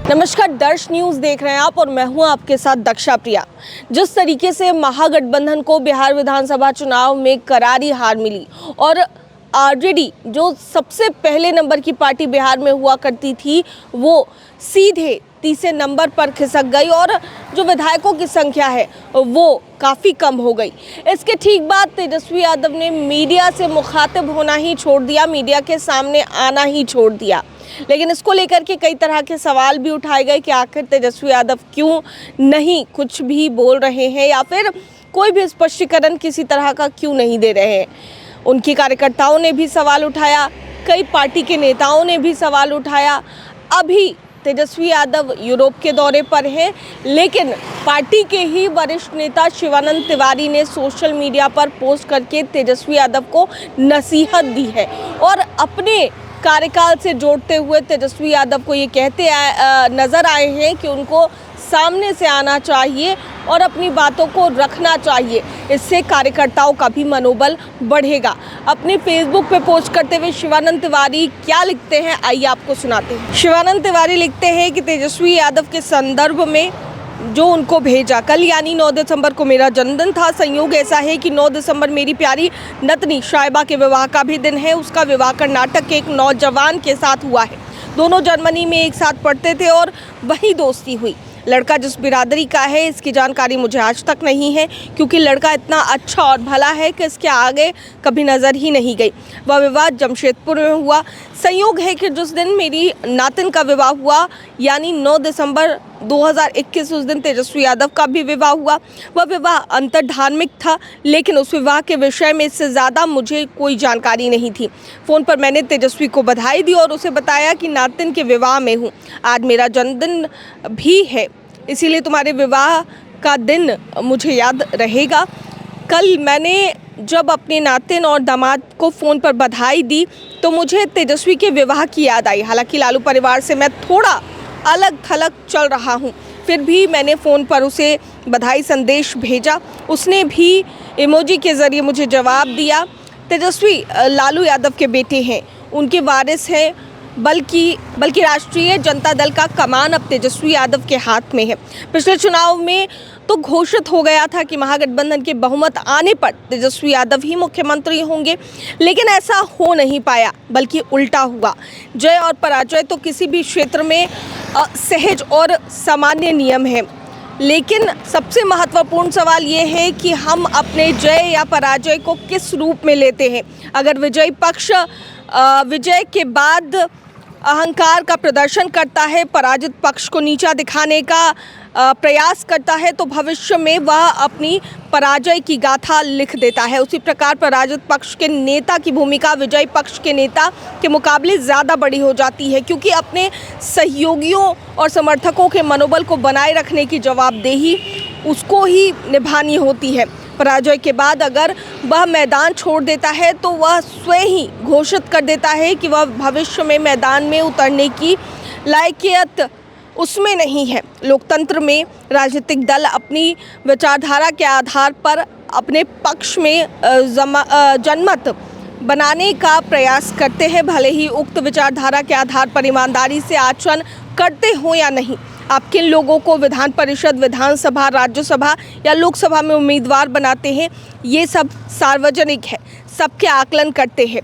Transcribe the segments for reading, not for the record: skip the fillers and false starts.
नमस्कार, दर्श न्यूज देख रहे हैं आप और मैं हूं आपके साथ दक्षा प्रिया। जिस तरीके से महागठबंधन को बिहार विधानसभा चुनाव में करारी हार मिली और आरजेडी जो सबसे पहले नंबर की पार्टी बिहार में हुआ करती थी वो सीधे तीसरे नंबर पर खिसक गई और जो विधायकों की संख्या है वो काफ़ी कम हो गई। इसके ठीक बाद तेजस्वी यादव ने मीडिया से मुखातिब होना ही छोड़ दिया, मीडिया के सामने आना ही छोड़ दिया। लेकिन इसको लेकर के कई तरह के सवाल भी उठाए गए कि आखिर तेजस्वी यादव क्यों नहीं कुछ भी बोल रहे हैं या फिर कोई भी स्पष्टीकरण किसी तरह का क्यों नहीं दे रहे हैं। उनकी कार्यकर्ताओं ने भी सवाल उठाया, कई पार्टी के नेताओं ने भी सवाल उठाया। अभी तेजस्वी यादव यूरोप के दौरे पर हैं, लेकिन पार्टी के ही वरिष्ठ नेता शिवानंद तिवारी ने सोशल मीडिया पर पोस्ट करके तेजस्वी यादव को नसीहत दी है और अपने कार्यकाल से जोड़ते हुए तेजस्वी यादव को ये कहते नज़र आए हैं कि उनको सामने से आना चाहिए और अपनी बातों को रखना चाहिए। इससे कार्यकर्ताओं का भी मनोबल बढ़ेगा। अपने फेसबुक पे पोस्ट करते हुए शिवानंद तिवारी क्या लिखते हैं, आइए आपको सुनाते हैं। शिवानंद तिवारी लिखते हैं कि तेजस्वी यादव के संदर्भ में जो उनको भेजा, कल यानी 9 दिसंबर को मेरा जन्मदिन था। संयोग ऐसा है कि 9 दिसंबर मेरी प्यारी नतनी शाइबा के विवाह का भी दिन है। उसका विवाह कर्नाटक के एक नौजवान के साथ हुआ है। दोनों जर्मनी में एक साथ पढ़ते थे और वहीं दोस्ती हुई। लड़का जिस बिरादरी का है इसकी जानकारी मुझे आज तक नहीं है, क्योंकि लड़का इतना अच्छा और भला है कि इसके आगे कभी नज़र ही नहीं गई। वह विवाह जमशेदपुर में हुआ। संयोग है कि जिस दिन मेरी नातिन का विवाह हुआ यानी 9 दिसंबर 2021, उस दिन तेजस्वी यादव का भी विवाह हुआ। वह विवाह अंतर्धार्मिक था, लेकिन उस विवाह के विषय में इससे ज़्यादा मुझे कोई जानकारी नहीं थी। फ़ोन पर मैंने तेजस्वी को बधाई दी और उसे बताया कि नातिन के विवाह में हूँ। आज मेरा जन्मदिन भी है, इसीलिए तुम्हारे विवाह का दिन मुझे याद रहेगा। कल मैंने जब अपने नातिन और दामाद को फ़ोन पर बधाई दी तो मुझे तेजस्वी के विवाह की याद आई। हालांकि लालू परिवार से मैं थोड़ा अलग थलग चल रहा हूँ, फिर भी मैंने फ़ोन पर उसे बधाई संदेश भेजा। उसने भी इमोजी के ज़रिए मुझे जवाब दिया। तेजस्वी लालू यादव के बेटे हैं, उनके वारिस हैं, बल्कि राष्ट्रीय जनता दल का कमान अब तेजस्वी यादव के हाथ में है। पिछले चुनाव में तो घोषित हो गया था कि महागठबंधन के बहुमत आने पर तेजस्वी यादव ही मुख्यमंत्री होंगे, लेकिन ऐसा हो नहीं पाया, बल्कि उल्टा हुआ। जय और पराजय तो किसी भी क्षेत्र में सहज और सामान्य नियम है, लेकिन सबसे महत्वपूर्ण सवाल ये है कि हम अपने जय या पराजय को किस रूप में लेते हैं। अगर विजयी पक्ष विजय के बाद अहंकार का प्रदर्शन करता है, पराजित पक्ष को नीचा दिखाने का प्रयास करता है, तो भविष्य में वह अपनी पराजय की गाथा लिख देता है। उसी प्रकार पराजित पक्ष के नेता की भूमिका विजयी पक्ष के नेता के मुकाबले ज़्यादा बड़ी हो जाती है, क्योंकि अपने सहयोगियों और समर्थकों के मनोबल को बनाए रखने की जवाबदेही उसको ही निभानी होती है। पराजय के बाद अगर वह मैदान छोड़ देता है तो वह स्वयं ही घोषित कर देता है कि वह भविष्य में मैदान में उतरने की लायकियत उसमें नहीं है। लोकतंत्र में राजनीतिक दल अपनी विचारधारा के आधार पर अपने पक्ष में जनमत बनाने का प्रयास करते हैं, भले ही उक्त विचारधारा के आधार पर ईमानदारी से आचरण करते हो या नहीं। आप किन लोगों को विधान परिषद, विधानसभा, राज्यसभा या लोकसभा में उम्मीदवार बनाते हैं, ये सब सार्वजनिक है, सबके आकलन करते हैं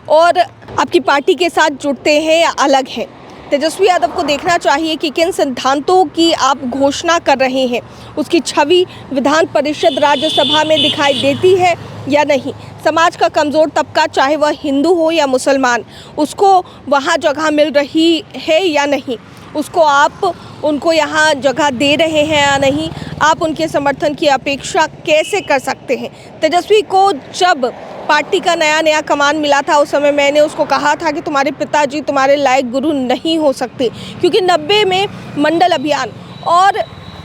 और आपकी पार्टी के साथ जुड़ते हैं या अलग हैं। तेजस्वी यादव को देखना चाहिए कि किन सिद्धांतों की आप घोषणा कर रहे हैं, उसकी छवि विधान परिषद, राज्यसभा में दिखाई देती है या नहीं। समाज का कमज़ोर तबका, चाहे वह हिंदू हो या मुसलमान, उसको वहाँ जगह मिल रही है या नहीं, उसको आप उनको यहाँ जगह दे रहे हैं या नहीं, आप उनके समर्थन की अपेक्षा कैसे कर सकते हैं। तेजस्वी को जब पार्टी का नया कमान मिला था उस समय मैंने उसको कहा था कि तुम्हारे पिताजी तुम्हारे लायक गुरु नहीं हो सकते, क्योंकि 90 में मंडल अभियान और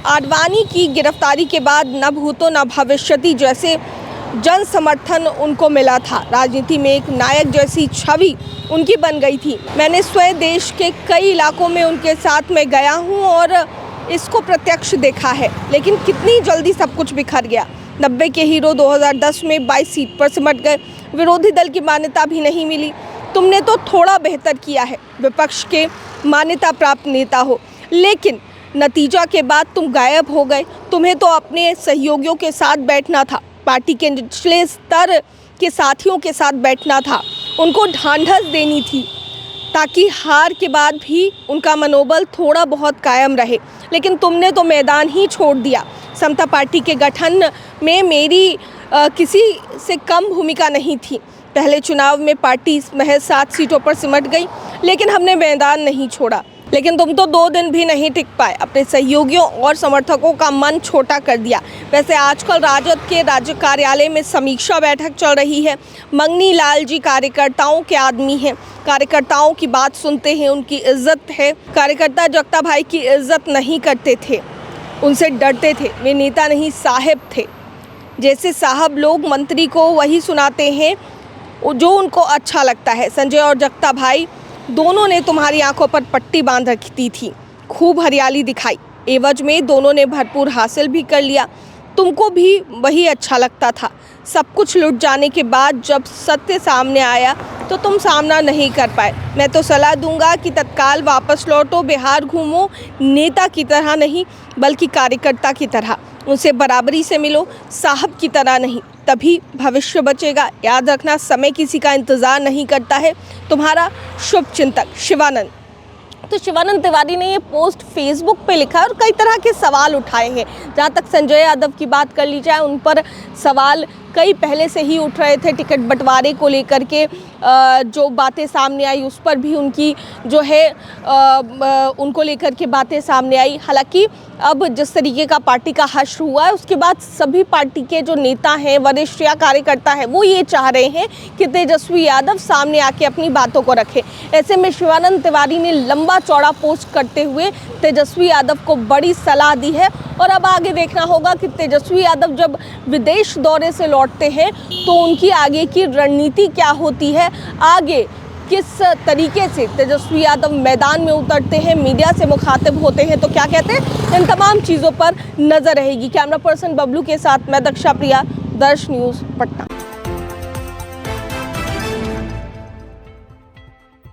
आडवाणी की गिरफ्तारी के बाद न भूतो न भविष्यति जैसे जन समर्थन उनको मिला था। राजनीति में एक नायक जैसी छवि उनकी बन गई थी। मैंने स्वयं देश के कई इलाकों में उनके साथ में गया हूँ और इसको प्रत्यक्ष देखा है, लेकिन कितनी जल्दी सब कुछ बिखर गया। 90 के हीरो 2010 में 22 सीट पर सिमट गए, विरोधी दल की मान्यता भी नहीं मिली। तुमने तो थोड़ा बेहतर किया है, विपक्ष के मान्यता प्राप्त नेता हो। लेकिन नतीजा के बाद तुम गायब हो गए। तुम्हें तो अपने सहयोगियों के साथ बैठना था, पार्टी के निचले स्तर के साथियों के साथ बैठना था, उनको ढांढस देनी थी ताकि हार के बाद भी उनका मनोबल थोड़ा बहुत कायम रहे। लेकिन तुमने तो मैदान ही छोड़ दिया। समता पार्टी के गठन में मेरी किसी से कम भूमिका नहीं थी। पहले चुनाव में पार्टी महज 7 सीटों पर सिमट गई, लेकिन हमने मैदान नहीं छोड़ा। लेकिन तुम तो 2 दिन भी नहीं टिक पाए, अपने सहयोगियों और समर्थकों का मन छोटा कर दिया। वैसे आजकल राजद के राज्य कार्यालय में समीक्षा बैठक चल रही है। मंगनी लाल जी कार्यकर्ताओं के आदमी हैं, कार्यकर्ताओं की बात सुनते हैं, उनकी इज्जत है। कार्यकर्ता जगता भाई की इज्जत नहीं करते थे, उनसे डरते थे। वे नेता नहीं साहब थे। जैसे साहब लोग मंत्री को वही सुनाते हैं जो उनको अच्छा लगता है। संजय और जगता भाई दोनों ने तुम्हारी आंखों पर पट्टी बांध रखी थी, खूब हरियाली दिखाई, एवज में दोनों ने भरपूर हासिल भी कर लिया। तुमको भी वही अच्छा लगता था। सब कुछ लुट जाने के बाद जब सत्य सामने आया तो तुम सामना नहीं कर पाए। मैं तो सलाह दूंगा कि तत्काल वापस लौटो, बिहार घूमो, नेता की तरह नहीं बल्कि कार्यकर्ता की तरह। उनसे बराबरी से मिलो, साहब की तरह नहीं, तभी भविष्य बचेगा। याद रखना, समय किसी का इंतज़ार नहीं करता है। तुम्हारा शुभ चिंतक शिवानंद। तो शिवानंद तिवारी ने ये पोस्ट फेसबुक पे लिखा है और कई तरह के सवाल उठाए हैं। जहाँ तक संजय यादव की बात कर ली जाए, उन पर सवाल कई पहले से ही उठ रहे थे। टिकट बंटवारे को लेकर के जो बातें सामने आई, उस पर भी उनकी जो है उनको लेकर के बातें सामने आई। हालांकि अब जिस तरीके का पार्टी का हश्र हुआ है, उसके बाद सभी पार्टी के जो नेता हैं, वरिष्ठ या कार्यकर्ता हैं, वो ये चाह रहे हैं कि तेजस्वी यादव सामने आके अपनी बातों को रखे। ऐसे में शिवानंद तिवारी ने लंबा चौड़ा पोस्ट करते हुए तेजस्वी यादव को बड़ी सलाह दी है। और अब आगे देखना होगा कि तेजस्वी यादव जब विदेश दौरे से लौटते हैं तो उनकी आगे की रणनीति क्या होती है, आगे किस तरीके से तेजस्वी यादव मैदान में उतरते हैं, मीडिया से मुखातिब होते हैं, तो क्या कहते हैं, इन तमाम चीज़ों पर नज़र रहेगी। कैमरा पर्सन बबलू के साथ मैं दक्षा प्रिया, दर्श न्यूज़ पटना।